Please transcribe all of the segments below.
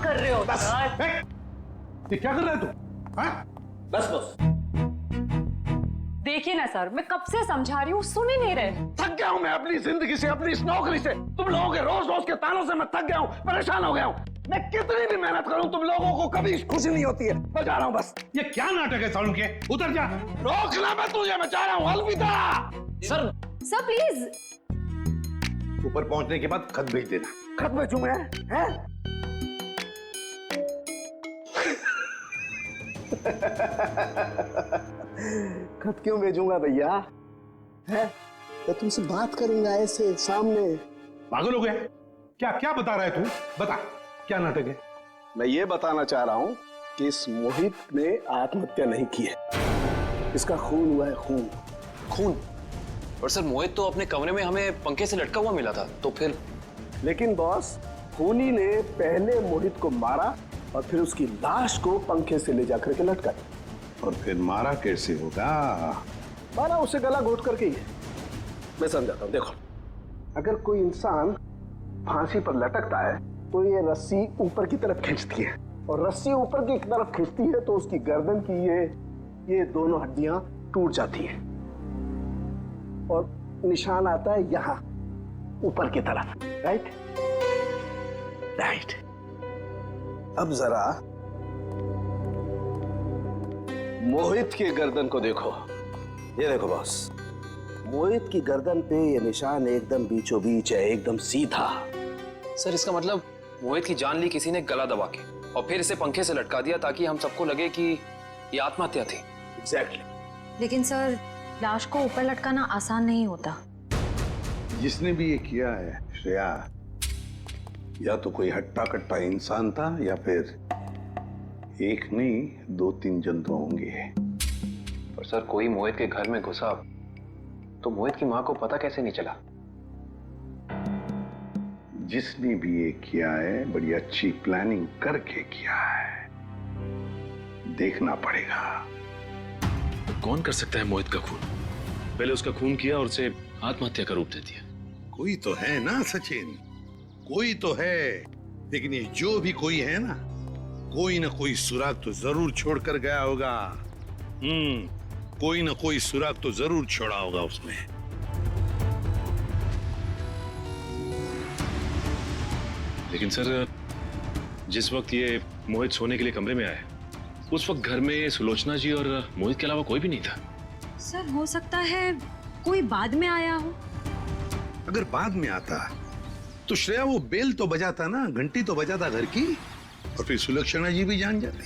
कर रहे हो? बस ये क्या कर रहा है तू? हाँ? बस बस, देखिए ना सर, मैं कब से समझा रही हूँ, सुन ही नहीं रहे। थक गया हूँ मैं अपनी जिंदगी से, अपनी इस नौकरी से। तुम लोगों के रोज रोज के तानों से मैं थक गया हूँ, परेशान हो गया हूँ। मैं कितनी भी मेहनत करूँ तुम लोगों को कभी खुशी नहीं होती है। मैं जा रहा हूँ बस। ये क्या नाटक है सालू के? उतर जा। रोकना मैं तुझे, मैं जा रहा हूँ। अलविदा। Sir sir please. ऊपर पहुंचने के बाद खत भेज देना। खत भेजूं मैं? हैं? खत क्यों भेजूंगा भैया? है? मैं तुमसे बात करूंगा ऐसे सामने। पागल हो गया? क्या क्या बता रहा है तू? बता, क्या नाटक है? मैं ये बताना चाह रहा हूं कि इस मोहित ने आत्महत्या नहीं की है। इसका खून हुआ है, खून। खून? और सर मोहित तो अपने कमरे में हमें पंखे से लटका हुआ मिला था, तो फिर? लेकिन बॉस, खूनी ने पहले मोहित को मारा और फिर उसकी लाश को पंखे से ले जाकर के लटका दिया। और फिर मारा कैसे होगा? मारा उसे गला घोट करके ही। मैं समझाता हूँ, देखो। अगर कोई इंसान फांसी पर लटकता है तो ये रस्सी ऊपर की तरफ खींचती है, और रस्सी ऊपर की तरफ खींचती है तो उसकी गर्दन की ये दोनों हड्डियां टूट जाती हैं और निशान आता है यहां ऊपर की तरफ। Right right. अब जरा मोहित की गर्दन को देखो। ये देखो बॉस, मोहित की गर्दन पे ये निशान एकदम बीचों बीच है, एकदम सीधा। सर इसका मतलब मोहित की जान ली किसी ने गला दबा के और फिर इसे पंखे से लटका दिया ताकि हम सबको लगे कि ये आत्महत्या थी। एग्जैक्टली। लेकिन सर, लाश को ऊपर लटकाना आसान नहीं होता। जिसने भी ये किया है श्रेया, या तो कोई हट्टा कट्टा इंसान था या फिर एक नहीं 2-3 जंतु होंगे। और सर कोई मोहित के घर में घुसा तो मोहित की मां को पता कैसे नहीं चला? जिसने भी ये किया है बड़ी अच्छी प्लानिंग करके किया है, देखना पड़ेगा। तो कौन कर सकता है मोहित का खून? पहले उसका खून किया और उसे आत्महत्या का रूप दे दिया। कोई तो है ना सचिन, कोई तो है। लेकिन ये जो भी कोई है ना कोई सुराग तो जरूर छोड़ कर गया होगा। कोई ना कोई सुराग तो जरूर छोड़ा होगा उसने। लेकिन सर, जिस वक्त ये मोहित सोने के लिए कमरे में आया, उस वक्त घर में सुलोचना जी और मोहित के अलावा कोई भी नहीं था। सर हो सकता है कोई बाद में आया हो। अगर बाद में आता तो श्रेया वो बेल तो बजाता ना, घंटी तो बजाता घर की, और फिर सुलक्षणा जी भी जान जाते।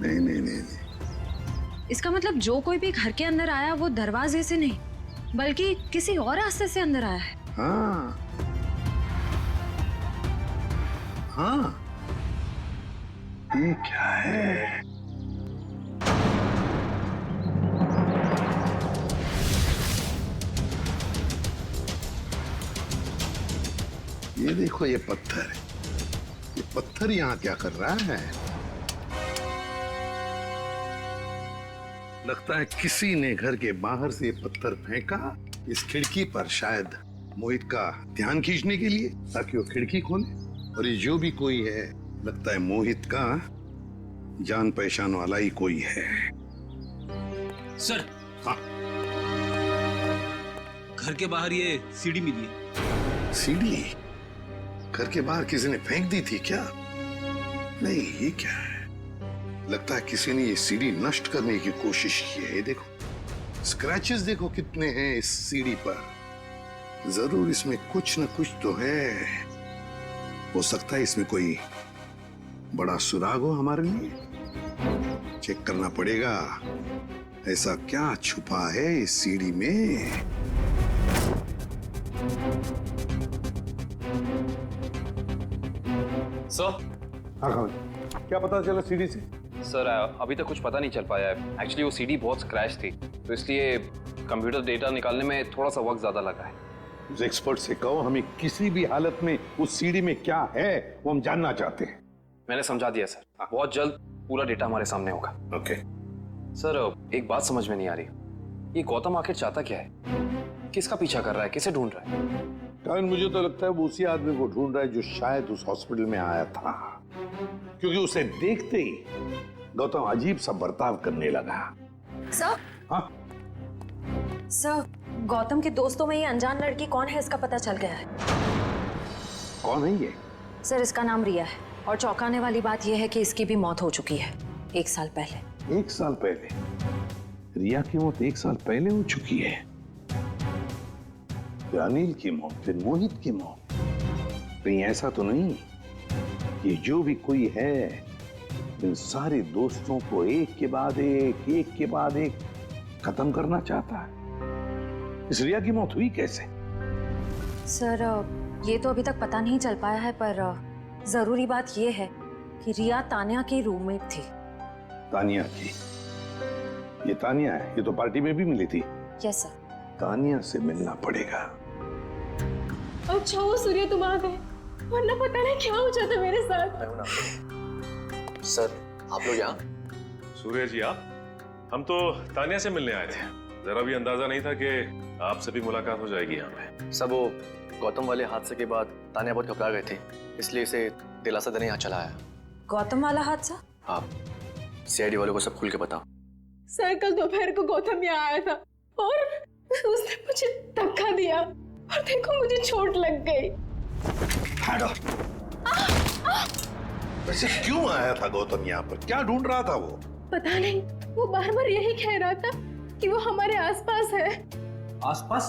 नहीं नहीं नहीं नहीं। इसका मतलब जो कोई भी घर के अंदर आया वो दरवाजे से नहीं बल्कि किसी और रास्ते से अंदर आया है। हाँ हाँ, ये क्या है? ये देखो, ये पत्थर, ये पत्थर यहाँ क्या कर रहा है? लगता है किसी ने घर के बाहर से ये पत्थर फेंका इस खिड़की पर, शायद मोहित का ध्यान खींचने के लिए, ताकि वो खिड़की खोले। और ये जो भी कोई है, लगता है मोहित का जान पहचान वाला ही कोई है। सर, हाँ, घर के बाहर ये सीढ़ी मिली है। सीढ़ी घर के बाहर किसी ने फेंक दी थी क्या? नहीं, ये क्या है? लगता है किसी ने ये सीढ़ी नष्ट करने की कोशिश की है। ये देखो, स्क्रैचेस देखो कितने हैं इस सीढ़ी पर। जरूर इसमें कुछ न कुछ तो है। हो सकता है इसमें कोई बड़ा सुराग हो हमारे लिए। चेक करना पड़ेगा, ऐसा क्या छुपा है इस सीढ़ी में। सर, हाँ, क्या पता चला सीढ़ी से? सर अभी तक कुछ पता नहीं चल पाया है। एक्चुअली वो सीडी बहुत स्क्रैच थी, तो इसलिए कंप्यूटर डेटा निकालने में थोड़ा सा वक्त ज्यादा लगा है। उस एक्सपर्ट से कहो, हमें किसी भी हालत में उस सीढ़ी में क्या है वो हम जानना चाहते हैं। मैंने समझा दिया सर, बहुत जल्द पूरा डेटा हमारे सामने होगा। ओके। सर एक बात समझ में नहीं आ रही, ये गौतम आखिर चाहता क्या है? किसका पीछा कर रहा है? किसे ढूंढ रहा है? मुझे तो लगता है वो उसी आदमी को ढूंढ रहा है जो शायद उस हॉस्पिटल में आया था। क्योंकि उसे देखते ही गौतम अजीब सा बर्ताव करने लगा। सर, हाँ, सर, गौतम के दोस्तों में ये अनजान लड़की कौन है इसका पता चल गया है। कौन है ये? सर, इसका नाम रिया है और चौंकाने वाली बात यह है कि इसकी भी मौत हो चुकी है 1 साल पहले। 1 साल पहले? रिया की मौत 1 साल पहले हो चुकी है। फिर अनिल की मौत, फिर मोहित की मौत। कहीं ऐसा तो नहीं कि जो भी कोई है इन सारे दोस्तों को एक के बाद एक खत्म करना चाहता है? इस रिया की मौत हुई कैसे? सर, ये तो अभी तक पता नहीं चल पाया है, पर जरूरी बात यह है कि रिया तान्या की रूममेट थी। तानिया की? ये तानिया है, ये तो पार्टी में भी मिली थी। Yes sir. तानिया से मिलना पड़ेगा। अच्छा वो सूर्य तुम आ गए, वरना पता नहीं क्या हो जाता मेरे साथ। सर, आप लोग यहाँ? सूर्य जी, आप? हम तो तानिया से मिलने आए थे। जरा भी अंदाजा नहीं था कि आपसे भी मुलाकात हो जाएगी यहाँ पे। सब वो गौतम वाले हादसे के बाद तानिया बहुत घबरा गए थे, इसलिए इसे दिलासा देने यहाँ चला आया। गौतम वाला हादसा? आप सीआईडी वालों को सब खुल के बताओ। सर, कल दोपहर को गौतम यहाँ आया था और उसने मुझे धक्का दिया और देखो मुझे चोट लग गई। वैसे क्यों आया था गौतम यहाँ पर? क्या ढूंढ रहा था वो? पता नहीं, वो बार बार यही कह रहा था कि वो हमारे आसपास है। आसपास?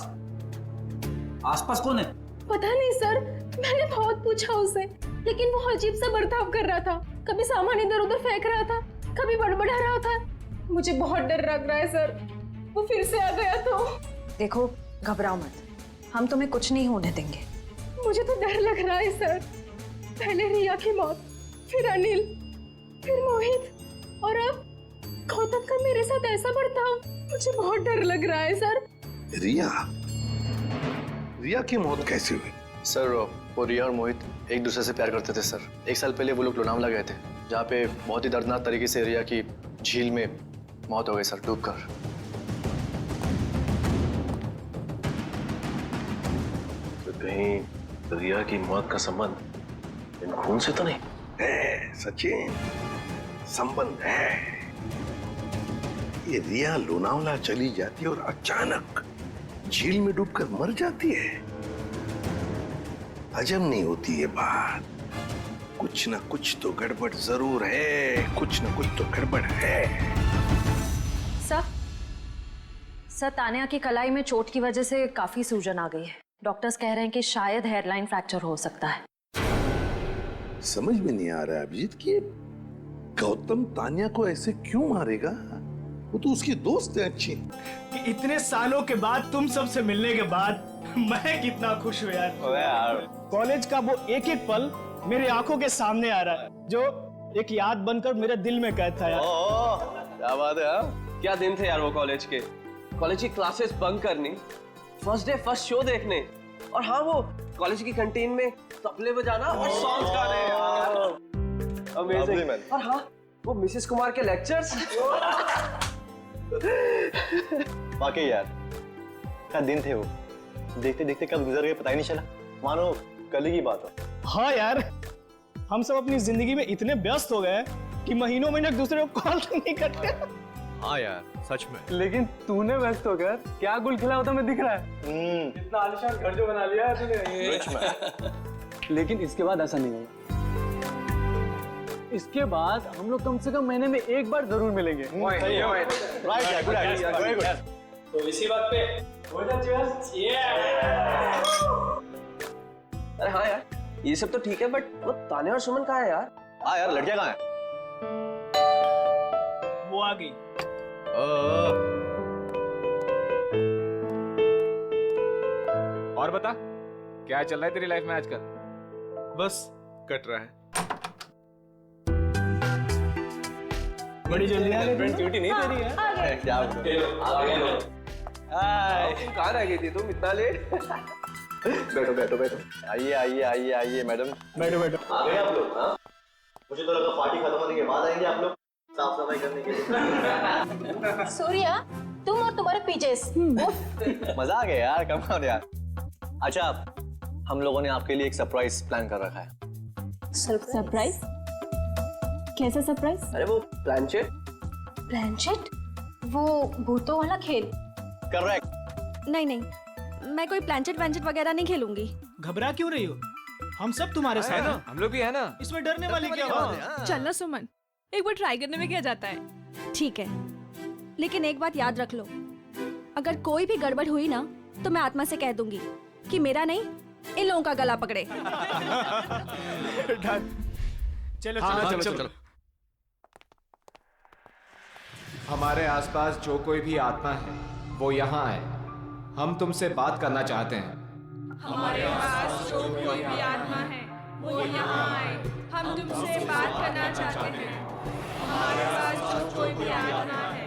आसपास कौन है? पता नहीं सर, मैंने बहुत पूछा उसे, लेकिन वो अजीब सा बर्ताव कर रहा था। कभी सामान इधर उधर फेंक रहा था, कभी बड़बड़ा रहा था। मुझे बहुत डर लग रहा है सर, वो फिर से आ गया तो। देखो, घबराओ मत, हम तुम्हें कुछ नहीं होने देंगे। मुझे तो डर लग रहा है सर। पहले रिया की मौत, फिर अनिल, फिर मोहित और अब गौतम का मेरे साथ ऐसा बर्ताव। मुझे बहुत डर लग रहा है सर। रिया की मौत कैसे हुई? सर, वो रिया और मोहित एक दूसरे से प्यार करते थे सर। 1 साल पहले वो लोग लोनावला गए थे, जहाँ पे बहुत ही दर्दनाक तरीके से रिया की झील में मौत हो गई सर, डूबकर। तो कहीं रिया की मौत का संबंध इन खून से तो नहीं? है सचिन, संबंध है। ये रिया लोनावला चली जाती है और अचानक झील में डूबकर मर जाती है। हजम नहीं होती ये बात। कुछ ना कुछ तो गड़बड़ जरूर है, कुछ ना कुछ तो गड़बड़ है। सर, तान्या की कलाई में चोट की वजह से काफी सूजन आ गई है। डॉक्टर्स कह रहे हैं कि शायद हेयरलाइन फ्रैक्चर हो सकता है। समझ में नहीं आ रहा है अभिजीत कि गौतम तान्या को ऐसे क्यों मारेगा? वो तो उसकी दोस्त है अच्छी। इतने सालों के बाद तुम सबसे मिलने के बाद मैं कितना खुश हूँ यार। कॉलेज का वो एक एक पल मेरी आंखों के सामने आ रहा है, जो एक याद बनकर मेरे दिल में कैद था यार। क्या बात है हाँ? क्या दिन थे यार वो कॉलेज के। कॉलेज की क्लासेस बंक करनी, फर्स्ट डे फर्स्ट शो देखने, और हाँ वो कॉलेज की कैंटीन में तबले बजाना और सॉन्ग्स गाने। अमेजिंग। और हाँ वो मिसेस कुमार के लेक्चर्स। वाकई यार, क्या दिन थे वो। देखते देखते कब गुजर गए पता ही नहीं चला, मानो कल ही की बात हो। हाँ यार, हम सब अपनी जिंदगी में इतने व्यस्त हो गए कि महीनों महीने एक दूसरे को कॉल नहीं करते। हाँ यार, सच में। लेकिन तूने व्यस्त होकर क्या गुल खिला होता मैं दिख रहा है। इतना आलीशान घर जो बना लिया है तूने। लेकिन इसके बाद ऐसा नहीं होगा। इसके बाद हम लोग कम से कम महीने में एक बार जरूर मिलेंगे। Right, good idea, very good. तो इसी बात पे हो जा चीयर्स। अरे हाँ यार, ये सब तो ठीक है, बट वो तान्या और सुमन कहाँ है यार? हाँ यार, लड़कियां कहाँ हैं? वो आ गई। और बता, क्या चल रहा है तेरी लाइफ में आजकल? बस कट रहा है। बड़ी जल्दी आ गई। ड्यूटी नहीं दे रही है क्या? हाय, कहाँ रह गई थी तुम इतना लेट? बैठो बैठो बैठो। आइए आइए आइए आइए मैडम। बैठो बैठो। आ गए आप लोग? हाँ, मुझे तो लगा पार्टी खत्म होने के बाद आएंगे आप लोग साफ सफाई करने के लिए। सूर्या, तुम और तुम्हारे पीजेस। मजा आ गया यार, कम ऑन यार। अच्छा, हम लोगों ने आपके लिए एक सरप्राइज प्लान कर रखा है। सरप्राइज? कैसा सरप्राइज? अरे वो प्लानचेट। प्लानचेट? वो भूतों वाला खेल? करेक्ट। नहीं नहीं, मैं कोई प्लानचेट वैंचेट वगैरह नहीं खेलूंगी। घबरा क्यों रही हो? हम सब तुम्हारे साथ हैं। हम लोग भी है ना। इसमें डरने वाली क्या बात है? चल ना सुमन, एक बार ट्राई करने में क्या जाता है। ठीक है, लेकिन एक बात याद रख लो, अगर कोई भी गड़बड़ हुई ना तो मैं आत्मा से कह दूंगी कि मेरा नहीं, इन लोगों का गला पकड़े। चलो हाँ, चलो। हमारे आसपास जो कोई भी आत्मा है वो यहाँ आए। हम तुमसे बात करना चाहते हैं। हमारे पास जो कोई भी आत्मा है वो यहाँ आए, हम तुमसे बात करना चाहते हैं। हमारे पास जो कोई भी आत्मा है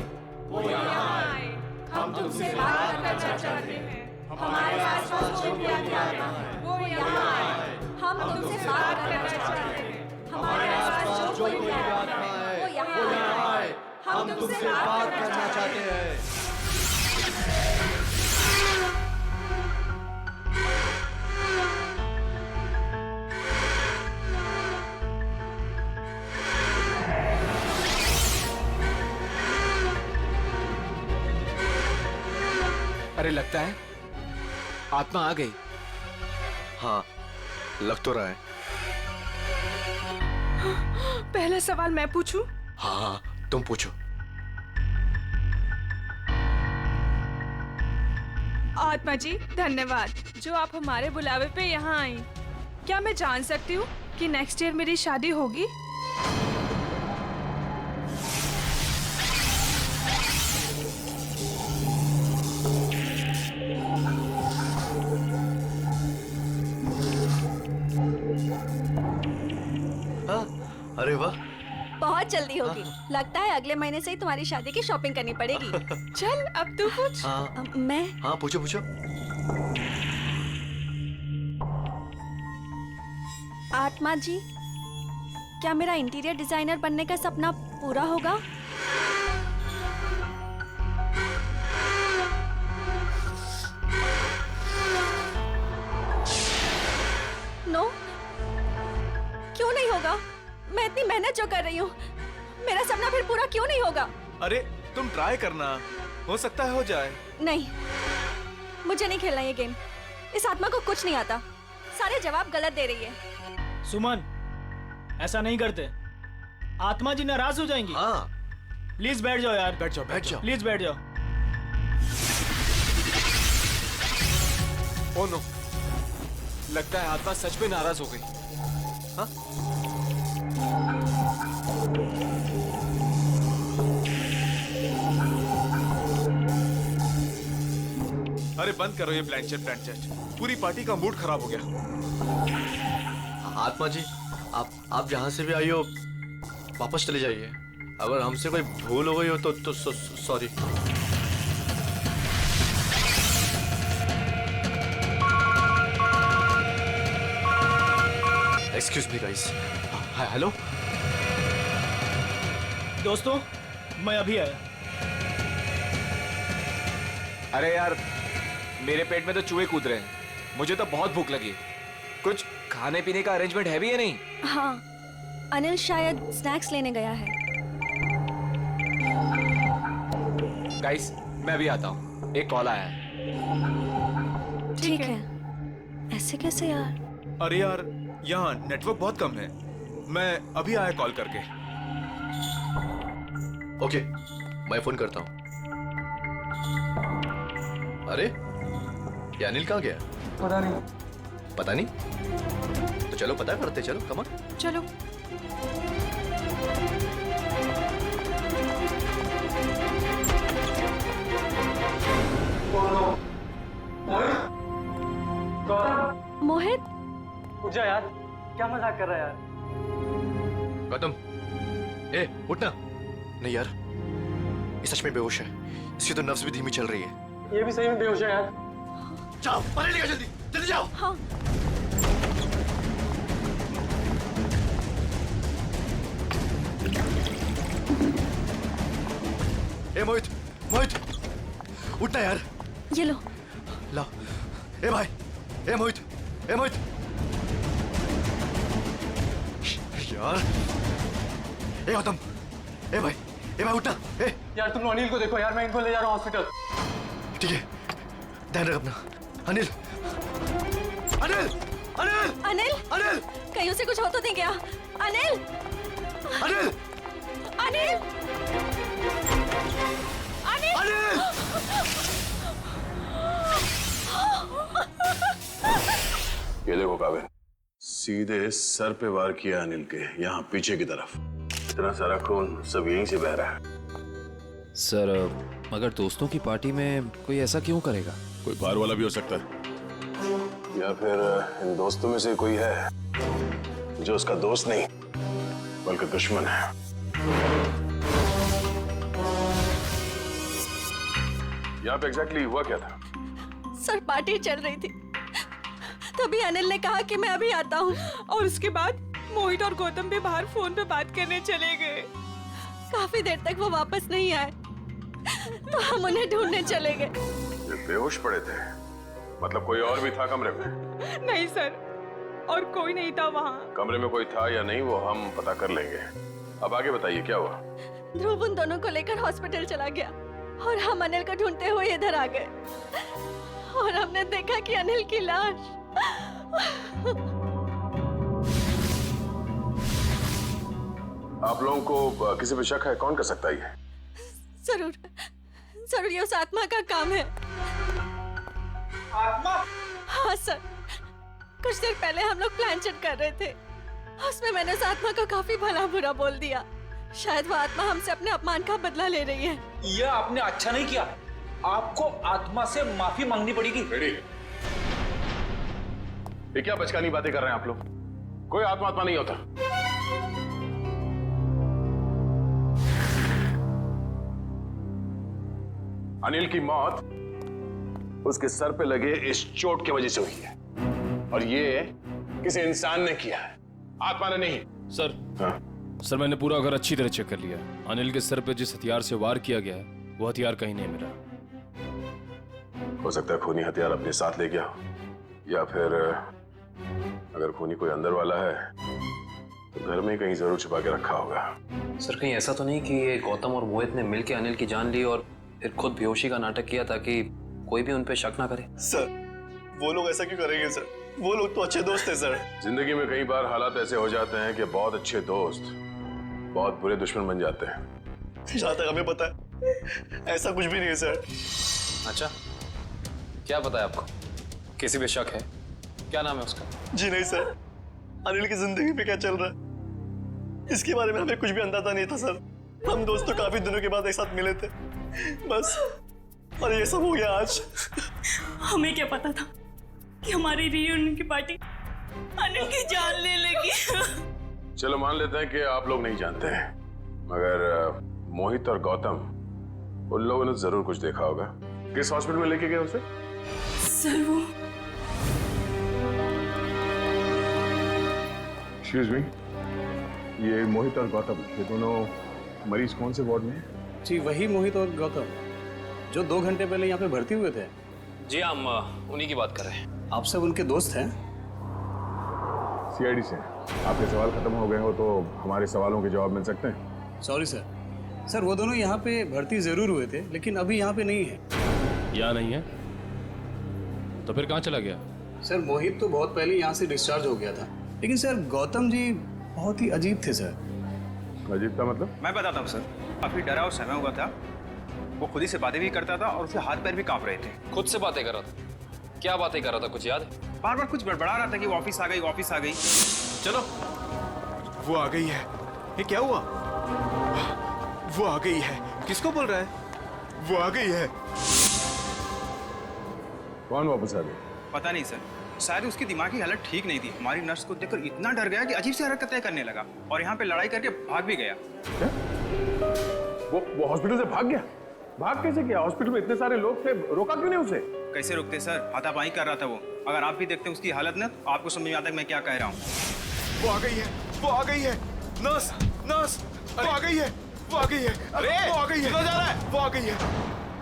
वो यहाँ आए, हम तुमसे बात करना चाहते हैं। हमारे पास जो कोई भी आत्मा है वो यहाँ आए, हम तुमसे बात करना चाहते हैं। हमारे पास जो कोई भी आत्मा है वो यहाँ आए, हम तुमसे बात करना चाहते हैं। अरे लगता है आत्मा आ गई। हाँ, लग तो रहा है। पहला सवाल मैं पूछूं? हाँ हाँ, तुम पूछो। आत्मा जी धन्यवाद जो आप हमारे बुलावे पे यहाँ आई। क्या मैं जान सकती हूँ कि नेक्स्ट ईयर मेरी शादी होगी? हाँ, अरे वाह। बहुत जल्दी होगी। लगता है अगले महीने से ही तुम्हारी शादी की शॉपिंग करनी पड़ेगी। चल अब तू पूछ। हाँ मैं हाँ, पूछो पूछो। आत्मा जी, क्या मेरा इंटीरियर डिजाइनर बनने का सपना पूरा होगा? नो, क्यों नहीं होगा? मैं इतनी मेहनत जो कर रही हूँ, मेरा सपना फिर पूरा क्यों नहीं होगा? अरे तुम ट्राई करना, हो सकता है हो जाए। नहीं, मुझे नहीं खेलना ये गेम। इस आत्मा को कुछ नहीं आता, सारे जवाब गलत दे रही है। सुमन, ऐसा नहीं करते, आत्मा जी नाराज हो जाएंगी। हाँ, प्लीज बैठ जाओ यार। बैठ जाओ बैठ जाओ। प्लीज बैठ जाओ। ओ नो, लगता है आत्मा सच में नाराज हो गई। हाँ? अरे बंद करो ये प्लानचेट। पूरी पार्टी का मूड खराब हो गया। आत्मा जी, आप जहाँ से भी आई हो वापस चले जाइए। अगर हमसे कोई भूल हो गई हो तो sorry. Excuse me guys. Hello दोस्तों, मैं अभी आया। अरे यार, मेरे पेट में तो चूहे कूद रहे हैं। मुझे तो बहुत भूख लगी है। कुछ खाने पीने का अरेंजमेंट है भी या नहीं? हाँ, अनिल शायद स्नैक्स लेने गया है। गाइस, मैं अभी आता हूँ, एक कॉल आया है। ठीक है। ऐसे कैसे यार? अरे यार, यहाँ नेटवर्क बहुत कम है। मैं अभी आया कॉल करके। ओके, मैं फोन करता हूँ। अरे ये अनिल कहाँ गया? पता नहीं। तो चलो पता करते, चलो कम ऑन। चलो। मोहित, उठ जा यार, क्या मजाक कर रहा है यार? गौतम, ए उठना। नहीं यार, ये सच में बेहोश है। इसकी तो नब्ज भी धीमी चल रही है। ये भी सही में बेहोश है यार। जाओ पानी लेकर, जल्दी जल्दी जाओ। हाँ। ए मोहित, मोहित उठना यार। ये लो। लाओ। ए भाई, ए मोहित, ए मोहित। यार ए गौतम, ए भाई उठना। ए यार तुम अनिल को देखो यार, मैं इनको ले जा रहा हूँ हॉस्पिटल। ठीक है, ध्यान रख अपना। अनिल अनिल अनिल अनिल अनिल कहीं उसे कुछ हो तो नहीं गया? अनिल अनिल अनिल अनिल अनिल ये देखो काबिल, सीधे सर पे वार किया अनिल के, यहाँ पीछे की तरफ। इतना सारा खून सब यहीं से बह रहा है। सर मगर दोस्तों की पार्टी में कोई ऐसा क्यों करेगा? कोई बाहर वाला भी हो सकता है, या फिर इन दोस्तों में से कोई है जो उसका दोस्त नहीं बल्कि दुश्मन है। यहाँ पे एग्जैक्टली हुआ क्या था? सर पार्टी चल रही थी, तभी अनिल ने कहा कि मैं अभी आता हूँ, और उसके बाद मोहित और गौतम भी बाहर फोन पे बात करने चले गए। काफी देर तक वो वापस नहीं आए, तो हम उन्हें ढूंढने चले गए। ये बेहोश पड़े थे, मतलब कोई और भी था कमरे में? नहीं सर, और कोई नहीं था वहाँ। कमरे में कोई था या नहीं वो हम पता कर लेंगे। अब आगे बताइए क्या हुआ? ध्रुव उन दोनों को लेकर हॉस्पिटल चला गया और हम अनिल को ढूंढते हुए इधर आ गए, और हमने देखा कि अनिल की लाश। आप लोगों को किसी पे शक है? कौन कर सकता है ये? जरूर जरूर ये उस आत्मा का काम है। आत्मा? हाँ सर, कुछ देर पहले हम लोग प्लान चेक कर रहे थे, उसमें मैंने उस आत्मा को काफी भला बुरा बोल दिया। शायद वो आत्मा हमसे अपने अपमान का बदला ले रही है। ये आपने अच्छा नहीं किया, आपको आत्मा से माफी मांगनी पड़ेगी। रेडी? ये क्या बचकानी बातें कर रहे हैं आप लोग? कोई आत्मा नहीं होता। अनिल की मौत उसके सर पे लगे इस चोट की वजह से हुई है, और ये किसी इंसान ने किया है, आत्मा ने नहीं। सर हाँ? सर मैंने पूरा घर अच्छी तरह चेक कर लिया। अनिल के सर पे जिस हथियार से वार किया गया है वो हथियार कहीं नहीं मिला। हो सकता है खूनी हथियार अपने साथ ले गया हो, या फिर अगर खूनी कोई अंदर वाला है तो घर में कहीं जरूर छुपा के रखा होगा। सर कहीं ऐसा तो नहीं कि ये गौतम और मोहित ने मिलकर अनिल की जान ली और फिर खुद बेहोशी का नाटक किया ताकि कोई भी उन पे शक ना करे? सर वो लोग ऐसा क्यों करेंगे सर? वो लोग तो अच्छे दोस्त हैं सर। जिंदगी में कई बार हालात ऐसे हो जाते हैं कि बहुत अच्छे दोस्त बहुत बुरे दुश्मन बन जाते हैं। जहाँ तक हमें पता है ऐसा कुछ भी नहीं है सर। अच्छा, क्या पता है आपको? किसी पे शक है? क्या नाम है उसका? जी नहीं सर, अनिल की जिंदगी में क्या चल रहा है इसके बारे में हमें कुछ भी अंदाजा नहीं था सर। हम दोस्त तो काफी दिनों के बाद एक साथ मिले थे बस, और ये सब हो गया आज। हमें क्या पता था कि हमारी रियूनियन की पार्टी अनिल की जान ले लेगी। चलो मान लेते हैं कि आप लोग नहीं जानते हैं, मगर मोहित और गौतम उन लोगों ने जरूर कुछ देखा होगा। किस हॉस्पिटल में लेके गए उसे? सर वो एक्सक्यूज मी, ये मोहित और गौतम ये दोनों मरीज कौन से वार्ड में हैं? जी वही मोहित और गौतम जो 2 घंटे पहले यहाँ पे भर्ती हुए थे। जी हम उन्हीं की बात कर रहे हैं। आप सब उनके दोस्त हैं? सीआईडी से। आपके सवाल खत्म हो गए हो तो हमारे सवालों के जवाब मिल सकते हैं? Sorry sir. सर वो दोनों यहाँ पे भर्ती जरूर हुए थे लेकिन अभी यहाँ पे नहीं है। यहाँ नहीं है तो फिर कहाँ चला गया? सर मोहित तो बहुत पहले यहाँ से डिस्चार्ज हो गया था, लेकिन सर गौतम जी बहुत ही अजीब थे सर। अजीब था मतलब? मैं बताता हूँ सर, काफी डरा और सहमा हुआ था। वो खुद ही से बातें भी करता था और उसके हाथ पैर भी कांप रहे थे। खुद से बातें कर रहा था? क्या बातें कर रहा था, कुछ याद है? बार बार कुछ बड़बड़ा रहा था कि वो ऑफिस आ गई, ऑफिस आ गई। चलो, वो आ गई है। ये क्या हुआ? वो आ गई है। किसको बोल रहा है? वो आ गई है। कौन वापस आ गया? पता नहीं सर, शायद उसकी दिमागी हालत ठीक नहीं थी। हमारी नर्स को देखकर इतना डर गया कि अजीब सी हरकतें करने लगा और यहाँ पे लड़ाई करके भाग भी गया। क्या? वो हॉस्पिटल से भाग गया? भाग कैसे गया? हॉस्पिटल में इतने सारे लोग थे, रोका क्यों नहीं उसे? कैसे रोकते सर, हाथापाई कर रहा था वो। अगर आप भी देखते उसकी हालत ना तो आपको समझ में आता है मैं क्या कह रहा हूँ। वो आ गई है। वो आ गई है। नर्स नर्स वो आ गई है। वो आ गई है। अरे वो आ गई है। जा रहा है। वो आ गई है।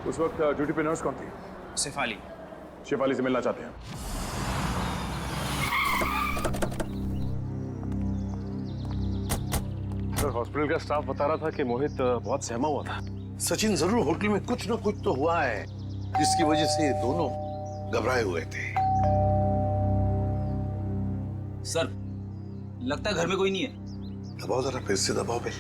उस वक्त ड्यूटी पे नर्स कौन थी? शेफाली। शेफाली से मिलना चाहते हैं। सर हॉस्पिटल का स्टाफ बता रहा था कि मोहित बहुत सहमा हुआ था। सचिन, जरूर होटल में कुछ ना कुछ तो हुआ है जिसकी वजह से ये दोनों घबराए हुए थे। सर लगता है घर में कोई नहीं है। दबाओ जरा, फिर से दबाओ बेल।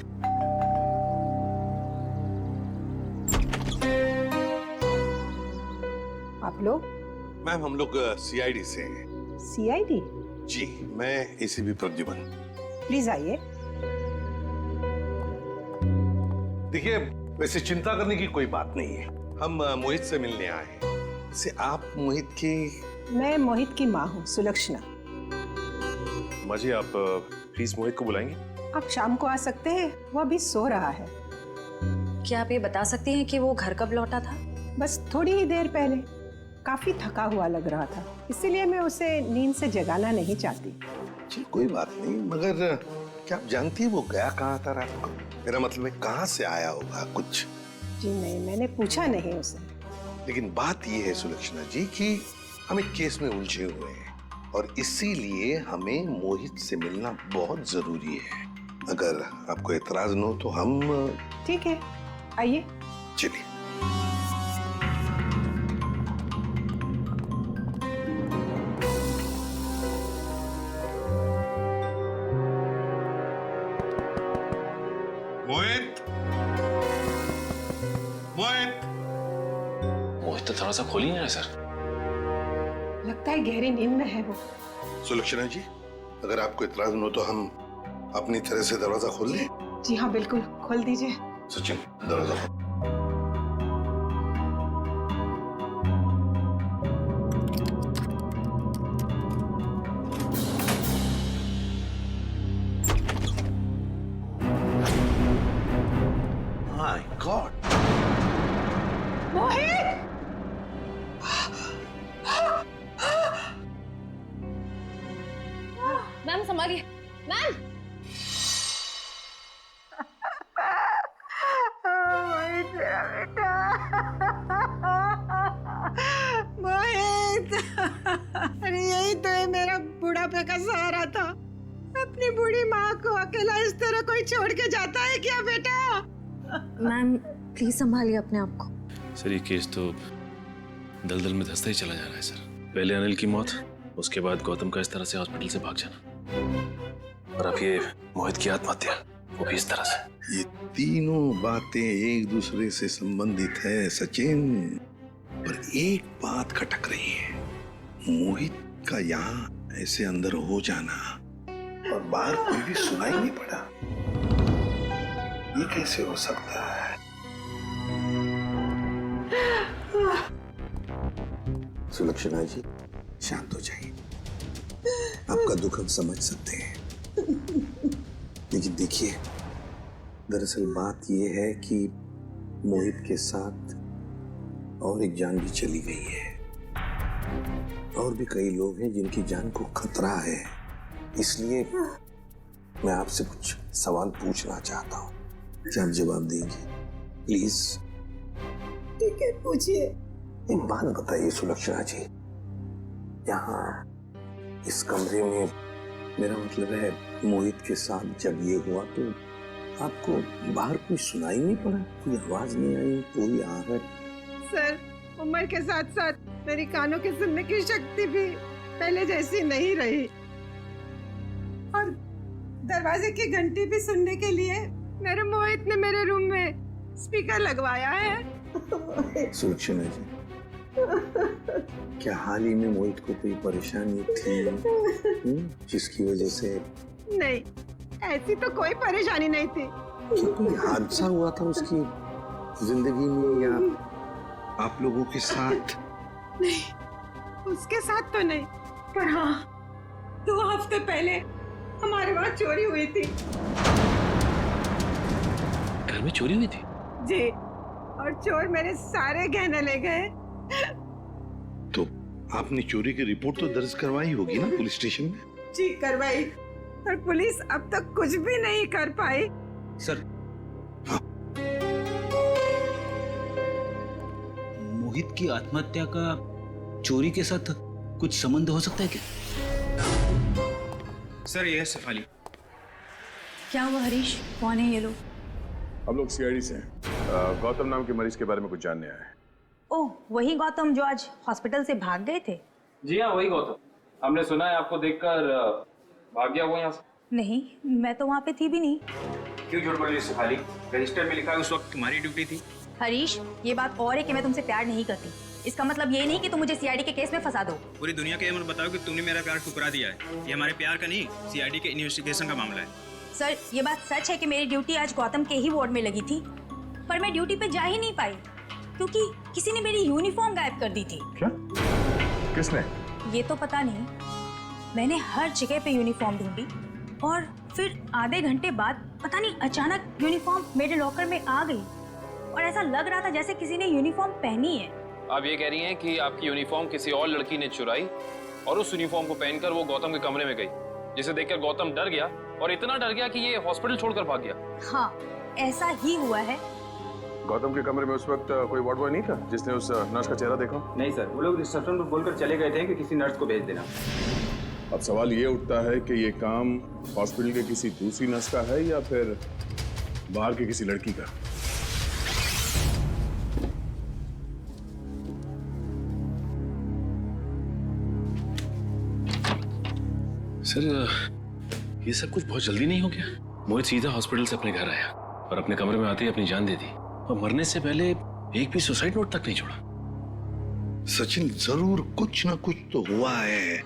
आप लोग? मैम हम लोग सीआईडी से हैं। सीआईडी? जी, मैं एसीपी प्रद्युमन। प्लीज आइए। देखिए, वैसे चिंता करने की कोई बात नहीं है। हम मोहित से मिलने आए हैं। वैसे आप मोहित की? मैं मोहित की माँ हूँ, सुलक्षणा। माँ जी, आप प्लीज मोहित को बुलाएंगे? आप शाम को आ सकते हैं, वो अभी सो रहा है। क्या आप ये बता सकती हैं कि वो घर कब लौटा था? बस थोड़ी ही देर पहले। काफी थका हुआ लग रहा था, इसीलिए मैं उसे नींद से जगाना नहीं चाहती। जी कोई बात नहीं, मगर क्या आप जानती है वो गया कहाँ था रात को? मेरा मतलब है कहाँ से आया होगा कुछ? जी नहीं, मैंने पूछा नहीं उसे। लेकिन बात ये है सुलक्षणा जी कि हम एक केस में उलझे हुए हैं और इसीलिए हमें मोहित से मिलना बहुत जरूरी है। अगर आपको एतराज न हो तो हम... ठीक है, आइए। चलिए। मोहित, मोहित, मोहित तो दरवाजा खोल ही नहीं रहा सर। लगता है गहरी नींद में है वो। सुलक्षणा जी, अगर आपको इतराज न हो तो हम अपनी तरह से दरवाजा खोल लें? जी हाँ, बिल्कुल, खोल दीजिए। सचिन, दरवाजा खोल। My God, Mohit! मैम संभालिए, मैम। मोहित मेरा बेटा, मोहित! अरे यही तो है मेरा बुढ़ापे का सहारा था। अपनी बूढ़ी माँ को अकेला इस तरह कोई छोड़ के जाता है क्या बेटा? मैम प्लीज संभालिए अपने आप को। सर ये केस तो दलदल में धंसता ही चला जा रहा है सर। पहले अनिल की मौत, उसके बाद गौतम का इस तरह से हॉस्पिटल से भाग जाना, और अब ये मोहित की आत्महत्या, वो भी इस तरह से। ये तीनों बातें एक दूसरे से संबंधित है सचिन, पर एक बात खटक रही है। मोहित का यहाँ ऐसे अंदर हो जाना और बाहर कोई भी सुनाई नहीं पड़ा, ये कैसे हो सकता है? सुलक्षणा जी, शांत हो जाइए। आपका दुख हम समझ सकते हैं, लेकिन देखिए, दरअसल बात यह है कि मोहित के साथ और एक जान भी चली गई है, और भी कई लोग हैं जिनकी जान को खतरा है। इसलिए मैं आपसे कुछ सवाल पूछना चाहता हूँ, क्या आप जवाब देंगे प्लीज? ठीक है, पूछिए। एक बात बताइए सुलक्षणा जी, यहाँ इस कमरे में, मेरा मतलब है मोहित के साथ जब ये हुआ तो आपको बाहर कोई सुनाई नहीं पड़ा? कोई आवाज नहीं आई, कोई आहट? सर, उम्र के साथ साथ मेरी कानों की सुनने की शक्ति भी पहले जैसी नहीं रही, और दरवाजे की घंटी भी सुनने के लिए मेरे मोहित ने मेरे रूम में स्पीकर लगवाया है। सुलक्षणा जी, क्या हाल ही में मोहित को कोई परेशानी थी जिसकी वजह से? नहीं, ऐसी तो कोई परेशानी नहीं थी। क्या कोई हादसा हुआ था उसकी जिंदगी में या आप लोगों के साथ? नहीं, उसके साथ तो नहीं, पर हाँ, 2 हफ्ते पहले हमारे वहाँ चोरी हुई थी। घर में चोरी हुई थी? जी, और चोर मेरे सारे गहने ले गए। तो आपने चोरी की रिपोर्ट तो दर्ज करवाई होगी ना पुलिस स्टेशन में? जी करवाई, पर पुलिस अब तक कुछ भी नहीं कर पाई। सर, मोहित की आत्महत्या का चोरी के साथ कुछ संबंध हो सकता है क्या? सर ये है सफाली। क्या हुआ हरीश? कौन है ये लोग? हम लोग सीआईडी से हैं। गौतम नाम के मरीज के बारे में कुछ जानने आए हैं। ओह, वही गौतम जो आज हॉस्पिटल से भाग गए थे? जी हाँ, वही गौतम। हमने सुना है आपको देखकर भाग गया वो यहाँ से। नहीं, मैं तो वहाँ पे थी भी नहीं। क्यों झूठ बोल रही है शेफाली? रजिस्टर में लिखा है उस वक्त तुम्हारी ड्यूटी थी। हरीश, ये बात और है कि मैं तुमसे प्यार नहीं करती। इसका मतलब ये नहीं कि तुम मुझे सीआईडी के केस में फंसा दो। पूरी दुनिया के ये मत बताओ कि तुमने मेरा प्यार ठुकरा दिया है। ये हमारे प्यार का नहीं, सीआईडी के इन्वेस्टिगेशन का मामला है। सर, ये बात सच है कि मेरी ड्यूटी आज गौतम के ही वार्ड में लगी थी, पर मैं ड्यूटी पे जा ही नहीं पाई क्योंकि किसी ने मेरी यूनिफॉर्म गायब कर दी थी। क्या? किसने? ये तो पता नहीं। मैंने हर जगह पे यूनिफॉर्म ढूंढी और फिर आधे घंटे बाद पता नहीं अचानक यूनिफॉर्म मेरे लॉकर में आ गई और ऐसा लग रहा था जैसे किसी ने यूनिफॉर्म पहनी है। आप ये कह रही हैं कि आपकी यूनिफॉर्म किसी और लड़की ने चुराई और उस यूनिफॉर्म को पहनकर वो गौतम के कमरे में गई, जिसे देखकर गौतम डर गया और इतना डर गया कि ये हॉस्पिटल छोड़कर भाग गया। हाँ, ऐसा ही हुआ है। गौतम के कमरे में उस वक्त कोई वार्ड बॉय नहीं था जिसने उस नर्स का चेहरा देखा? नहीं सर, वो लोग रिसेप्शन पर बोलकर चले गए थे कि किसी नर्स को भेज देना। अब सवाल ये उठता है कि ये काम हॉस्पिटल के किसी दूसरी नर्स का है या फिर बाहर की किसी लड़की का? सर, ये सब कुछ बहुत जल्दी नहीं हो गया? मोहित सीधा हॉस्पिटल से अपने घर आया और अपने कमरे में आते ही अपनी जान दे दी और मरने से पहले एक भी सुसाइड नोट तक नहीं छोड़ा। सचिन, जरूर कुछ ना कुछ तो हुआ है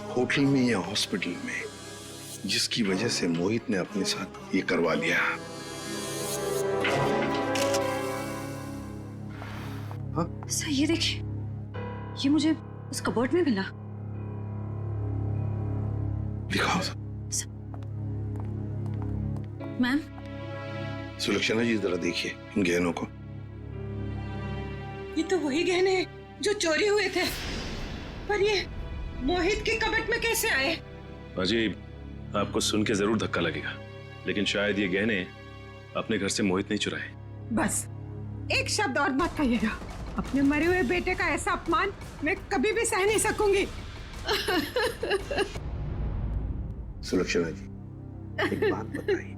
होटल में या हॉस्पिटल में, जिसकी वजह से मोहित ने अपने साथ ये करवा लिया। सर, ये देखिए, ये मुझे उस कबर्ड में मिला। दिखाओ। मैम। सुलक्षणा जी, जरा देखिए इन गहनों को। ये तो वही गहने हैं जो चोरी हुए थे, पर ये मोहित के कबर्ड में कैसे आए? बाजी, आपको सुन के जरूर धक्का लगेगा, लेकिन शायद ये गहने अपने घर से मोहित नहीं चुराए। बस एक शब्द और मत कहिएगा। अपने मरे हुए बेटे का ऐसा अपमान मैं कभी भी सह नहीं सकूंगी। सुलक्षणा जी, एक बात बताइए,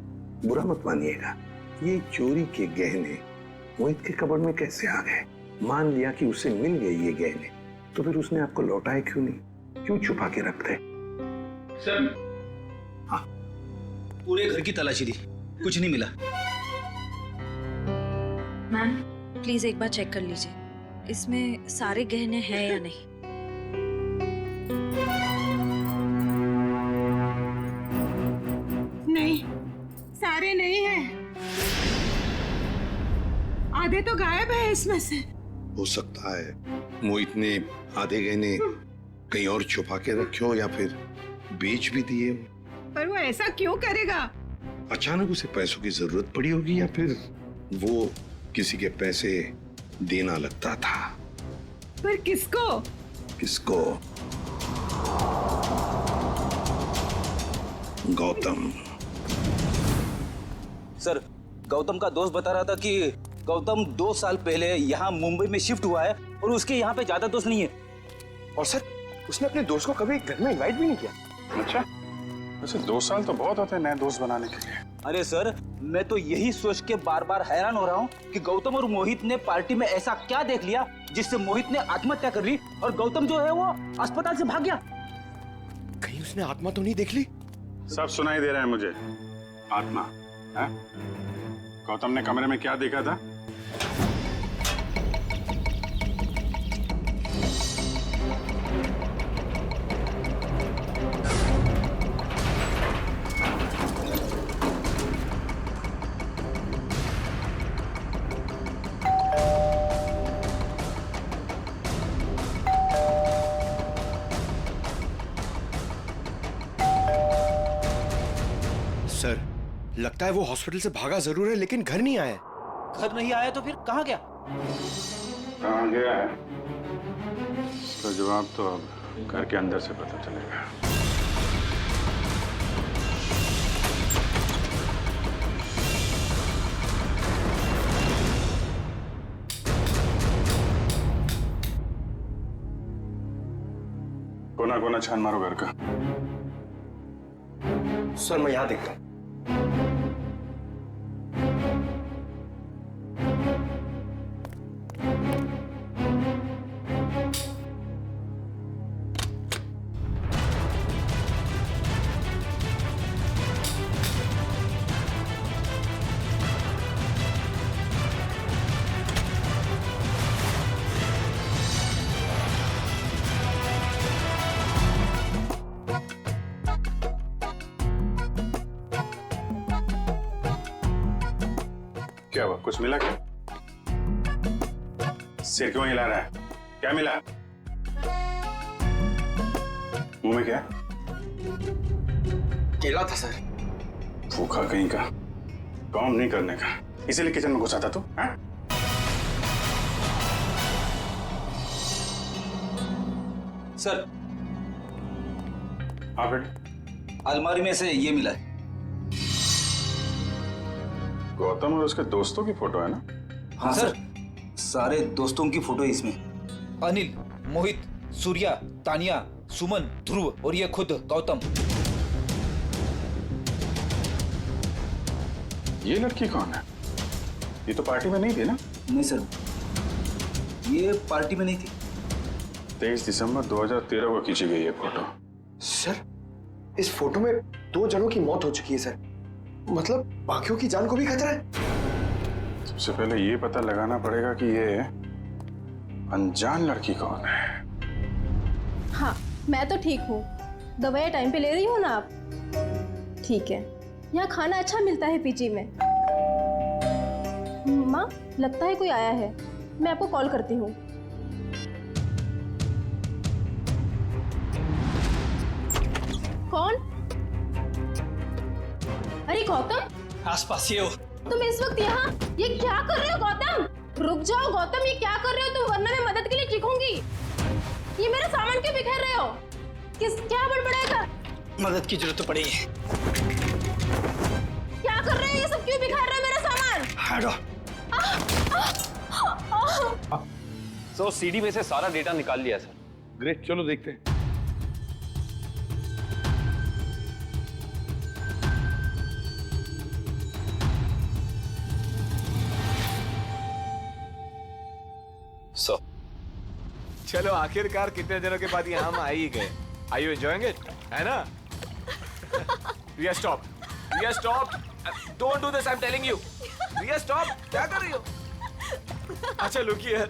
बुरा मत मानिएगा, ये चोरी के गहने मोहित के कबर्ड में कैसे आ गए? मान लिया कि उसे मिल गए ये गहने, तो फिर उसने आपको लौटाए क्यों नहीं? क्यों छुपा के रखते? सर, हाँ, पूरे घर की तलाशी दी, कुछ नहीं मिला। मैम, प्लीज एक बार चेक कर लीजिए, इसमें सारे गहने हैं या नहीं। नहीं, सारे नहीं हैं। आधे तो गायब है इसमें से। हो सकता है मोहित ने आधे गहने कहीं और छुपा के रखे हो या फिर बेच भी दिए हो। पर वो ऐसा क्यों करेगा? अचानक उसे पैसों की जरूरत पड़ी होगी या फिर वो किसी के पैसे देना लगता था। पर किसको? किसको? गौतम। सर, गौतम का दोस्त बता रहा था कि गौतम 2 साल पहले यहाँ मुंबई में शिफ्ट हुआ है और उसके यहाँ पे ज्यादा दोस्त नहीं है। और सर, उसने अपने दोस्त को कभी घर में इनवाइट भी नहीं किया। अच्छा, वैसे 2 साल तो बहुत होते हैं नए दोस्त बनाने के लिए। अरे सर, मैं तो यही सोच के बार बार हैरान हो रहा हूँ कि गौतम और मोहित ने पार्टी में ऐसा क्या देख लिया जिससे मोहित ने आत्महत्या कर ली और गौतम जो है वो अस्पताल से भाग गया। कहीं उसने आत्मा तो नहीं देख ली? सब सुनाई दे रहा है मुझे। आत्मा है? गौतम ने कमरे में क्या देखा था? सर, लगता है वो हॉस्पिटल से भागा जरूर है लेकिन घर नहीं आया। घर नहीं आया तो फिर कहाँ गया? कहाँ गया है इसका जवाब तो अब घर के अंदर से पता चलेगा। कोना कोना छान मारो घर का। सर, मैं यहाँ देखता हूँ। क्या हुआ, कुछ मिला क्या? सिर क्यों हिला रहा है? क्या मिला? मुंह में क्या? केला था सर। भूखा कहीं का, काम नहीं करने का, इसीलिए किचन में घुसा था तू? हाँ? सर, हाँ बेटे। अलमारी में से ये मिला है। गौतम और उसके दोस्तों की फोटो है ना? हाँ सर, सारे दोस्तों की फोटो है इसमें। अनिल, मोहित, सूर्या, तानिया, सुमन, ध्रुव और ये खुद गौतम। ये लड़की कौन है? ये तो पार्टी में नहीं थी ना? नहीं सर, ये पार्टी में नहीं थी। 23 दिसंबर 2013 को खींची गई है फोटो। सर, इस फोटो में 2 जनों की मौत हो चुकी है सर। मतलब बाकियों की जान को भी खतरा है। सबसे पहले ये पता लगाना पड़ेगा कि ये अनजान लड़की कौन है। हाँ, मैं तो ठीक हूँ। दवाइयाँ टाइम पे ले रही हो ना आप? ठीक है। यहाँ खाना अच्छा मिलता है पीजी में। माँ, लगता है कोई आया है। मैं आपको कॉल करती हूँ। कौन? अरे गौतम, आसपास ही हो। तुम इस वक्त यहाँ ये क्या कर रहे हो गौतम? रुक जाओ गौतम, ये क्या कर रहे हो तुम, वरना मैं मदद के लिए चीखूंगी। ये मेरा सामान क्यों बिखेर रहे हो? क्या बड़बड़ाएगा? मदद की जरूरत तो पड़ेगी। क्या कर रहे हो? ये सब क्यों बिखेर रहे हो मेरा सामान? हटो। सो सीडी में से सारा डेटा निकाल लिया सर। ग्रेट, चलो देखते हैं। सो चलो, आखिरकार कितने दिनों के बाद यहाँ हम आ ही गए। Are you enjoying it? है ना? Riya, stop. Riya, stop. Don't do this. I'm telling you. Riya, stop. क्या कर रही हो? अच्छा, look here.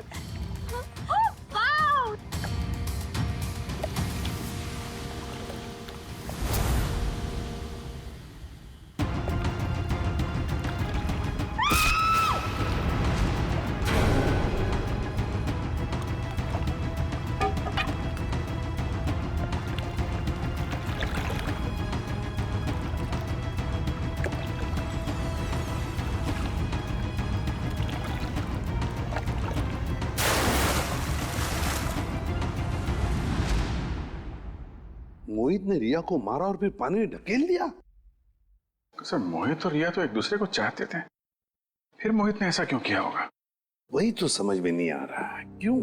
मोहित ने रिया को मारा और फिर पानी में ढकेल दिया। सर, मोहित और रिया तो एक दूसरे को चाहते थे, फिर मोहित ने ऐसा क्यों किया होगा? वही तो समझ में नहीं आ रहा है, क्यों?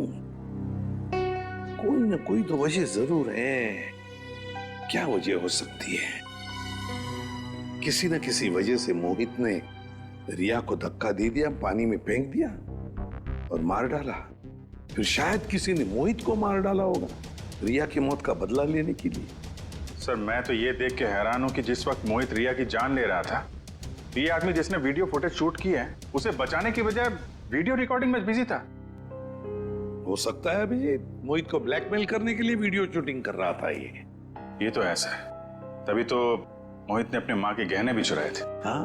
कोई ना कोई तो वजह जरूर है। क्या वजह हो सकती है? किसी न किसी वजह से मोहित ने रिया को धक्का दे दिया, पानी में फेंक दिया और मार डाला। फिर शायद किसी ने मोहित को मार डाला होगा रिया की मौत का बदला लेने के लिए। सर, मैं तो ये देख के हैरान हूं कि जिस वक्त मोहित रिया की जान ले रहा था, ये आदमी जिसने वीडियो फुटेज शूट की है, उसे बचाने की बजाय वीडियो रिकॉर्डिंग में बिजी था। हो सकता है अभिजीत मोहित को ब्लैकमेल करने के लिए वीडियो शूटिंग कर रहा था। ये तो ऐसा है, तभी तो मोहित ने अपने माँ के गहने भी चुराए थे। हाँ,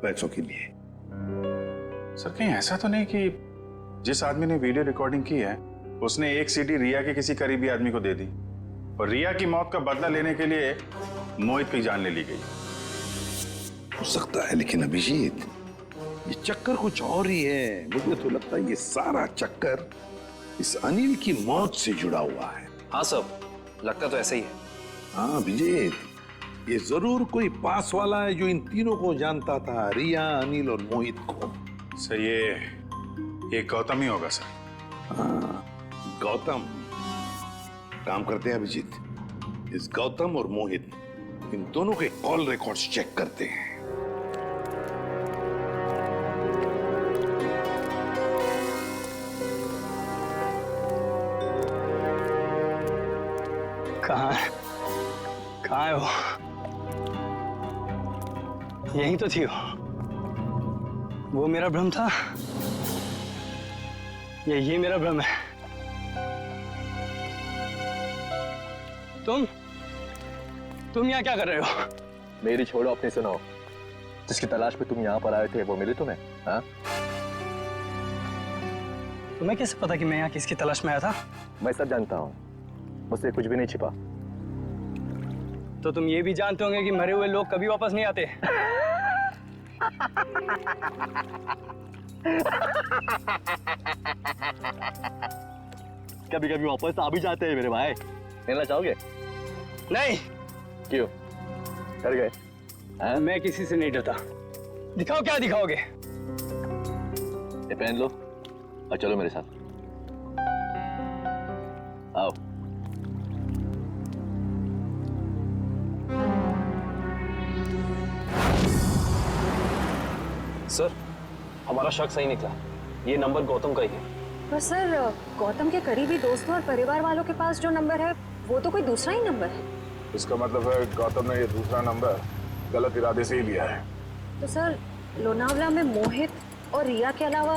पैसों के लिए। सर, कहीं ऐसा तो नहीं कि जिस आदमी ने वीडियो रिकॉर्डिंग की है उसने एक सीडी रिया के किसी करीबी आदमी को दे दी और रिया की मौत का बदला लेने के लिए मोहित की जान ले ली गई? हो सकता है, लेकिन अभिजीत ये चक्कर कुछ और ही है। मुझे तो लगता है ये सारा चक्कर इस अनिल की मौत से जुड़ा हुआ है। हाँ सर, लगता तो ऐसा ही है। हाँ अभिजीत, ये जरूर कोई पास वाला है जो इन तीनों को जानता था, रिया, अनिल और मोहित को। सर, ये गौतम ही होगा सर। हाँ, गौतम। काम करते हैं अभिजीत, इस गौतम और मोहित इन दोनों के कॉल रिकॉर्ड्स चेक करते हैं। कहाँ है वो? यही तो थी वो मेरा भ्रम था। ये मेरा भ्रम है। तुम यहाँ क्या कर रहे हो? मेरी छोड़ो, अपनी सुनाओ। जिसकी तलाश में तुम यहाँ पर आए थे वो मिली तुम्हें? हाँ? तुम्हें कैसे पता कि मैं यहाँ किसकी तलाश में आया था? मैं सब जानता हूँ, मुझसे कुछ भी नहीं छिपा। तो तुम ये भी जानते होंगे कि मरे हुए लोग कभी वापस नहीं आते। कभी कभी वापस आ भी जाते हैं मेरे भाई। मिलना चाहोगे? नहीं। क्यों? डर गए? मैं किसी से नहीं डरता। दिखाओ क्या दिखाओगे? ये पहन लो और चलो मेरे साथ। आओ। सर, हमारा शक सही निकला। ये नंबर गौतम का ही है। पर सर, गौतम के करीबी दोस्तों और परिवार वालों के पास जो नंबर है वो तो कोई दूसरा ही नंबर है। इसका मतलब है गौतम ने ये दूसरा नंबर गलत इरादे से ही लिया है। तो सर, लोनावला में मोहित और रिया के अलावा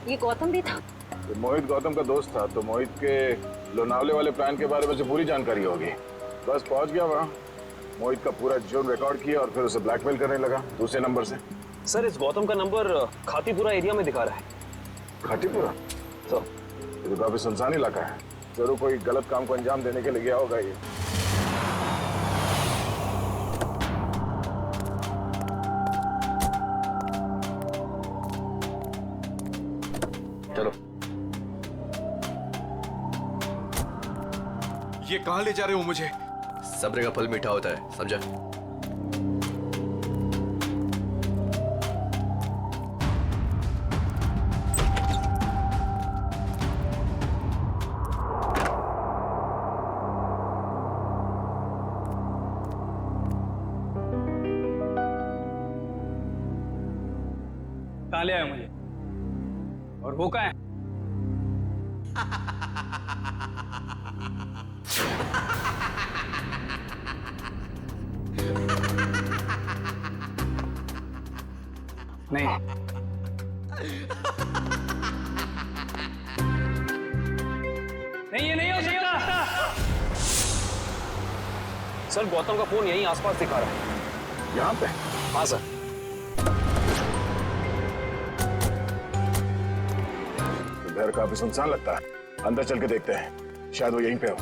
ये गौतम भी था। तो मोहित गौतम का दोस्त था, तो मोहित के लोनावले वाले प्लान के बारे में जो पूरी जानकारी होगी। बस पहुंच गया वहाँ, मोहित का पूरा जोन रिकॉर्ड किया और फिर उसे ब्लैकमेल करने लगा दूसरे नंबर से। सर, इस गौतम का नंबर खातीपुरा एरिया में दिखा रहा है। खातीपुरा? तो ये तो काफी सुनसान इलाका है, जरूर कोई गलत काम को अंजाम देने के लिए गया होगा ये। चलो। ये कहां ले जा रहे हो मुझे? सब्र का फल मीठा होता है, समझा? कहाँ ले आए मुझे? और वो कहाँ है? नहीं, नहीं ये नहीं हो सकता। सर, गौतम का फोन यहीं आसपास दिखा रहा है। यहाँ पे? हाँ सर। घर काफी सुनसान लगता है, अंदर चल के देखते हैं, शायद वो यहीं पे हो।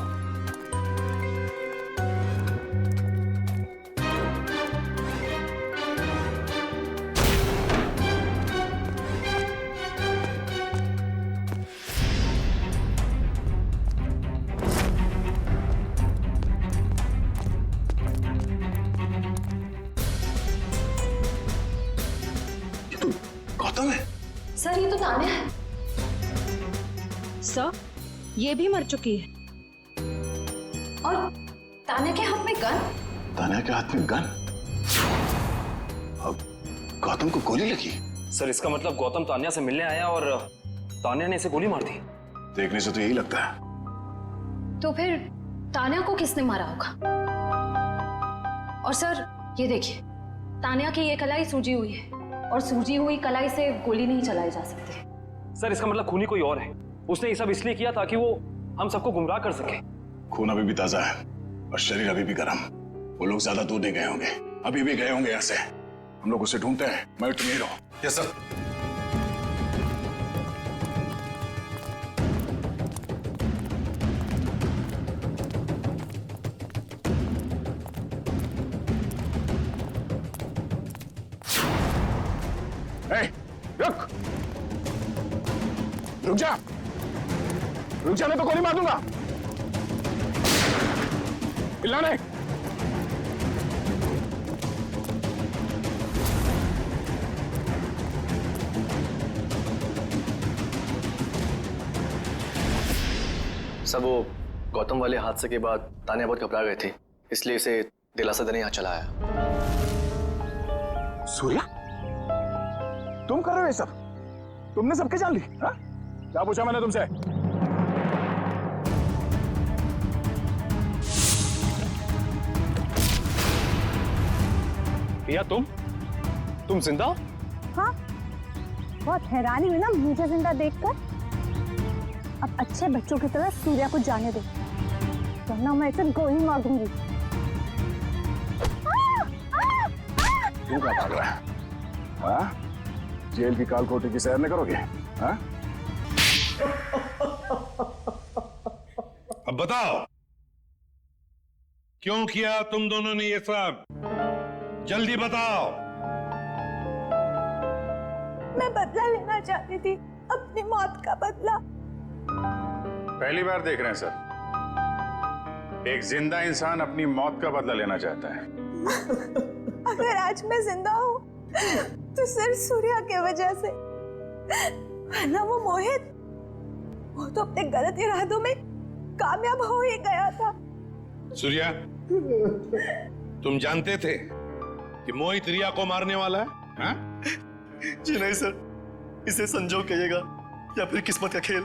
ये तो गौतम है। सर, ये तो तान्या है। सर, ये भी मर चुकी है। और तान्या के हाथ में गन। तान्या के हाथ में गन? अब गौतम को गोली लगी? सर, इसका मतलब गौतम तान्या से मिलने आया और तान्या ने इसे गोली मार दी। देखने से तो यही लगता है। तो फिर तान्या को किसने मारा होगा? और सर, ये देखिए, तान्या की ये कलाई सूजी हुई है और सूजी हुई कलाई से गोली नहीं चलाई जा सकती। सर, इसका मतलब खूनी कोई और है। उसने ये सब इसलिए किया ताकि वो हम सबको गुमराह कर सके। खून अभी भी ताजा है और शरीर अभी भी गर्म। वो लोग ज्यादा दूर नहीं गए होंगे, अभी भी गए होंगे यहाँ से। हम लोग उसे ढूंढते हैं, मैं तुम यहीं रहो। Yes sir. रुक रुक जा, रुक जा, मैं तो गोली मार दूंगा। चिल्लाने। सब वो गौतम वाले हादसे के बाद तान्या बहुत घबरा गए थे, इसलिए इसे दिलासा देने यहाँ चला आया। सूर्या, तुम कर रहे हो ये सब? तुमने सबके जान ली? हाँ? क्या पूछा मैंने तुमसे? या तुम जिंदा हो? हाँ, बहुत हैरानी हुई ना मुझे जिंदा देखकर। अब अच्छे बच्चों की तरह सूर्या को जाने दो, वरना मैं इसे गोली मार दूंगी। तू क्या भाग रहा है? हाँ? जेल की कालकोठी की सैर न करोगे? हाँ? अब बताओ, क्यों किया तुम दोनों ने ये सब? जल्दी बताओ। मैं बदला लेना चाहती थी, अपनी मौत का बदला। पहली बार देख रहे हैं सर, एक जिंदा इंसान अपनी मौत का बदला लेना चाहता है। अगर आज मैं जिंदा हूँ तो सिर्फ सूर्या की वजह से, वरना वो मोहित, वो तो अपने गलत इरादों में कामयाब हो ही गया था। सूर्या, तुम जानते थे कि मोहित रिया को मारने वाला है? हाँ? जी नहीं सर, इसे संजोग कहिएगा या फिर किस्मत का खेल।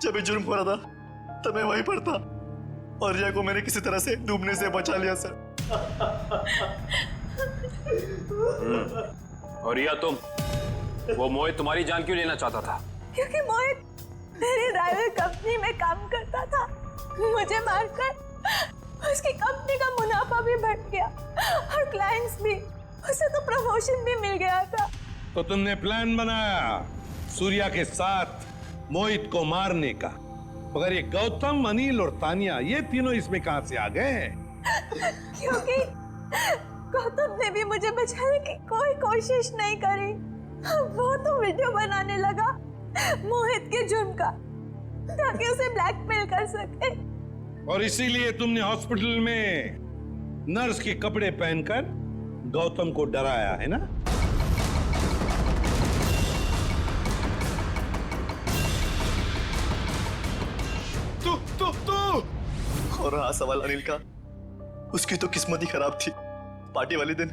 जब ये जुर्म हो रहा था तब मैं वहीं पर था और रिया को मैंने किसी तरह से डूबने से बचा लिया सर। और रिया, तुम, वो मोहित तुम्हारी जान क्यों लेना चाहता था? क्योंकि मोहित मेरी ड्राइवर कंपनी में काम करता था। मुझे मारकर उसकी कंपनी का मुनाफा भी बढ़ गया और क्लाइंट्स भी, उसे तो प्रमोशन भी मिल गया था। तो तुमने प्लान बनाया सूर्या के साथ मोहित को मारने का, मगर ये गौतम, अनिल और तानिया, ये तीनों इसमें कहां से आ गए? क्योंकि गौतम ने भी मुझे बचाने की कोई कोशिश नहीं करी। वो तो वीडियो बनाने लगा मोहित के जुर्म का, ताकि उसे ब्लैकमेल कर सके। और इसीलिए तुमने हॉस्पिटल में नर्स के कपड़े पहनकर गौतम को डराया, है ना? तू और रहा सवाल अनिल का, उसकी तो किस्मत ही खराब थी। पार्टी वाले दिन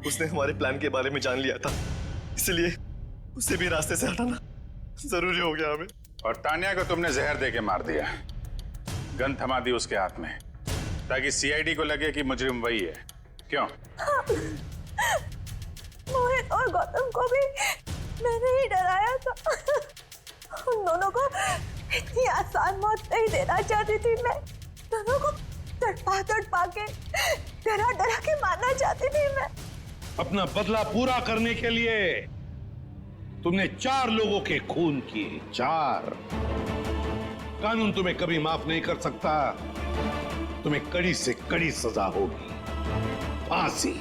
उसने हमारे प्लान के बारे में जान लिया था, इसलिए उसे भी रास्ते से हटाना जरूरी हो गया हमें। और तानिया को तुमने जहर देके मार दिया, गन थमा दी उसके हाथ में, ताकि सीआईडी को लगे कि मुजरिम वही है। क्यों? हाँ। मोहित और गौतम को भी मैंने ही डराया था। उन दोनों को इतनी आसान मौत नहीं देना चाहती थी मैं। दोनों को तड़पा के, डरा के मारना चाहती थी मैं। अपना बदला पूरा करने के लिए तुमने 4 लोगों के खून किए, 4। कानून तुम्हें कभी माफ नहीं कर सकता। तुम्हें कड़ी से कड़ी सजा होगी, फांसी।